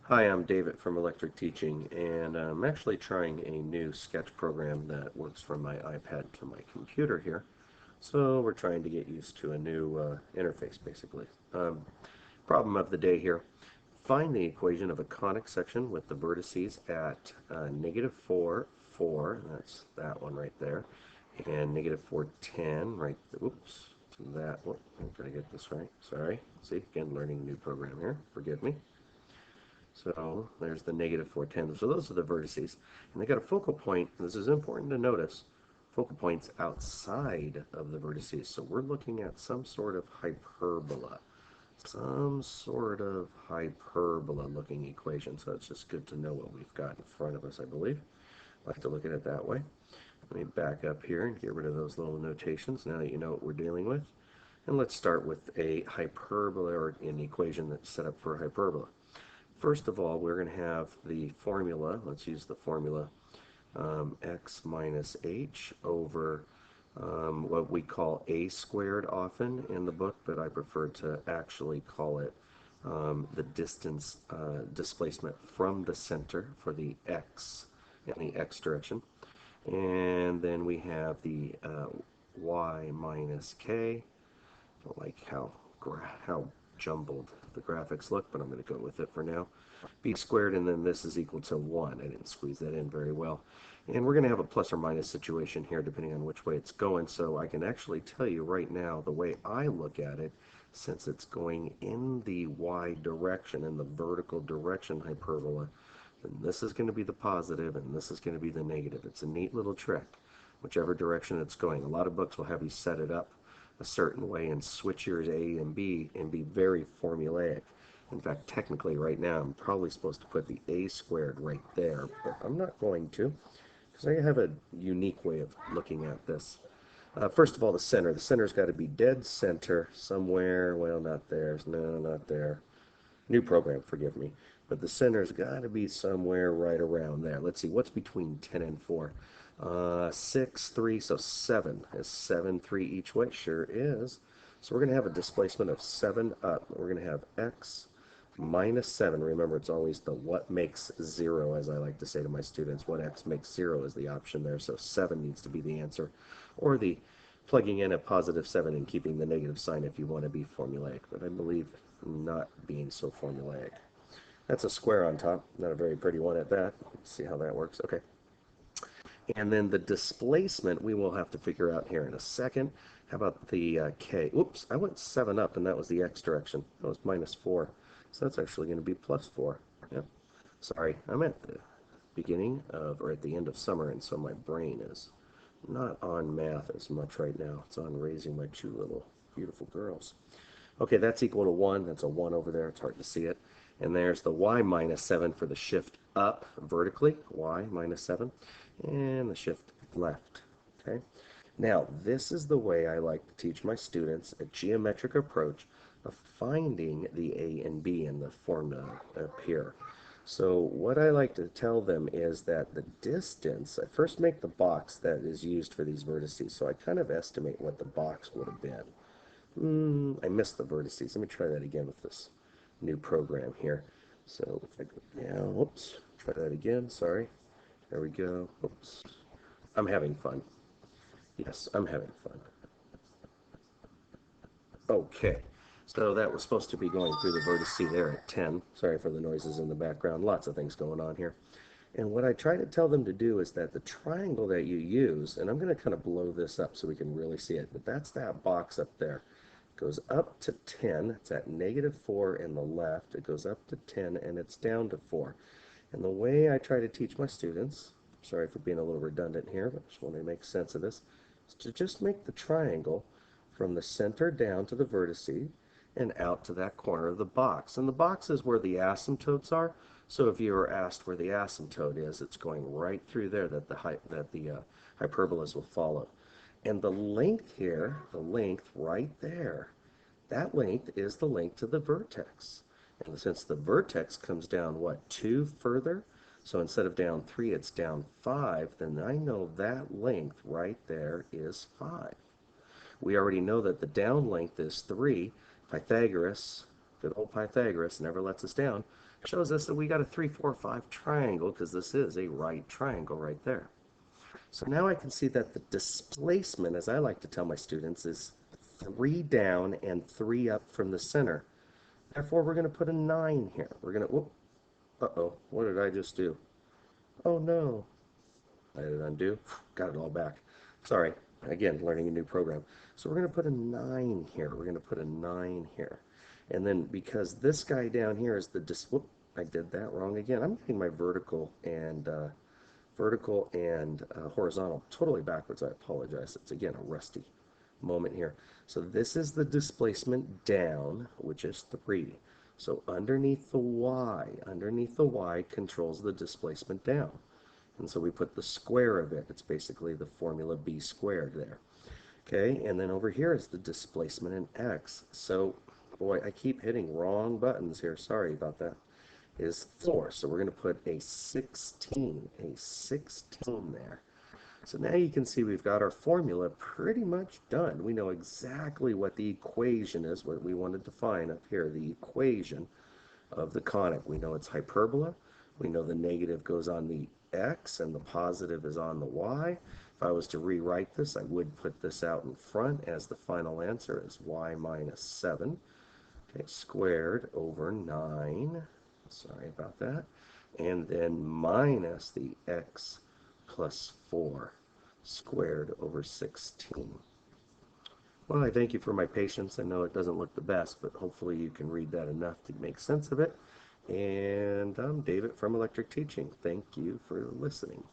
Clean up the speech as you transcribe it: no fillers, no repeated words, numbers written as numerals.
Hi, I'm David from Electric Teaching, and I'm actually trying a new sketch program that works from my iPad to my computer here. So we're trying to get used to a new interface, basically. Problem of the day here. Find the equation of a conic section with the vertices at -4, 4, that's that one right there, and -4, 10, right, oops, that one, did I get this right? Sorry. See, again, learning a new program here, forgive me. So there's the -4, 10. So those are the vertices. And they got a focal point. This is important to notice. Focal points outside of the vertices. So we're looking at some sort of hyperbola. Some sort of hyperbola looking equation. So it's just good to know what we've got in front of us, I believe. I like to look at it that way. Let me back up here and get rid of those little notations now that you know what we're dealing with. And let's start with a hyperbola, or an equation that's set up for a hyperbola. First of all, we're going to have the formula. Let's use the formula x minus h over what we call a squared often in the book, but I prefer to actually call it the distance displacement from the center for the x in the x direction. And then we have the y minus k. I don't like how jumbled the graphics look, but I'm going to go with it for now. B squared, and then this is equal to 1. I didn't squeeze that in very well. And we're going to have a plus or minus situation here depending on which way it's going. So I can actually tell you right now the way I look at it, since it's going in the y direction, in the vertical direction hyperbola, then this is going to be the positive and this is going to be the negative. It's a neat little trick, whichever direction it's going. A lot of books will have you set it up a certain way and switch yours A and B and be very formulaic. In fact, technically right now I'm probably supposed to put the a squared right there, but I'm not going to because I have a unique way of looking at this. First of all, the center. The center's got to be dead center somewhere. Well, not there. No, not there. New program, forgive me. But the center's got to be somewhere right around there. Let's see, what's between 10 and 4? 6, 3, so 7. Is 7, 3 each way? Sure is. So we're going to have a displacement of 7 up. We're going to have x minus 7. Remember, it's always the what makes 0, as I like to say to my students. What x makes 0 is the option there, so 7 needs to be the answer. Or the plugging in a positive 7 and keeping the negative sign if you want to be formulaic. But I believe not being so formulaic. That's a square on top. Not a very pretty one at that. Let's see how that works. Okay. And then the displacement we will have to figure out here in a second. How about the k? Oops, I went 7 up, and that was the x direction. That was minus 4. So that's actually going to be plus 4. Yep. Sorry, I'm at the beginning of, or at the end of summer, and so my brain is not on math as much right now. It's on raising my 2 little beautiful girls. Okay, that's equal to 1. That's a 1 over there. It's hard to see it. And there's the y minus 7 for the shift up vertically, y minus 7, and the shift left. Okay. Now, this is the way I like to teach my students a geometric approach of finding the a and b in the formula up here. So what I like to tell them is that the distance, I first make the box that is used for these vertices. So I kind of estimate what the box would have been. I missed the vertices. Let me try that again with this new program here. So if I go down, whoops, try that again, sorry. There we go. Oops. I'm having fun. Yes, I'm having fun. Okay. So that was supposed to be going through the vertice there at 10. Sorry for the noises in the background. Lots of things going on here. And what I try to tell them to do is that the triangle that you use, and I'm going to kind of blow this up so we can really see it, but that's that box up there. It goes up to 10. It's at -4 in the left. It goes up to 10, and it's down to 4. And the way I try to teach my students, sorry for being a little redundant here, but I just want to make sense of this, is to just make the triangle from the center down to the vertice and out to that corner of the box. And the box is where the asymptotes are. So if you were asked where the asymptote is, it's going right through there that the hyperbolas will follow. And the length here, the length right there, that length is the length to the vertex. And since the vertex comes down, what, 2 further? So instead of down 3, it's down 5, then I know that length right there is 5. We already know that the down length is 3. Pythagoras, good old Pythagoras never lets us down, shows us that we got a 3, 4, 5 triangle because this is a right triangle right there. So now I can see that the displacement, as I like to tell my students, is 3 down and 3 up from the center. Therefore, we're going to put a 9 here. We're going to, whoop, uh-oh, what did I just do? Oh no, I did undo, got it all back. Sorry, again, learning a new program. So we're going to put a 9 here. We're going to put a 9 here. And then because this guy down here is the, whoop, I did that wrong again. I'm getting my vertical and horizontal totally backwards. I apologize. It's again a rusty moment here. So this is the displacement down, which is 3. So underneath the y controls the displacement down. And so we put the square of it. It's basically the formula b squared there. Okay, and then over here is the displacement in x. So, boy, I keep hitting wrong buttons here. Sorry about that. Is 4. So we're going to put a 16 there. So now you can see we've got our formula pretty much done. We know exactly what the equation is, what we want to define up here, the equation of the conic. We know it's hyperbola. We know the negative goes on the x and the positive is on the y. If I was to rewrite this, I would put this out in front as the final answer is y minus 7. Okay, squared over 9. Sorry about that. And then minus the x plus 4 squared over 16. Well, I thank you for my patience. I know it doesn't look the best, but hopefully you can read that enough to make sense of it. And I'm David from Electric Teaching. Thank you for listening.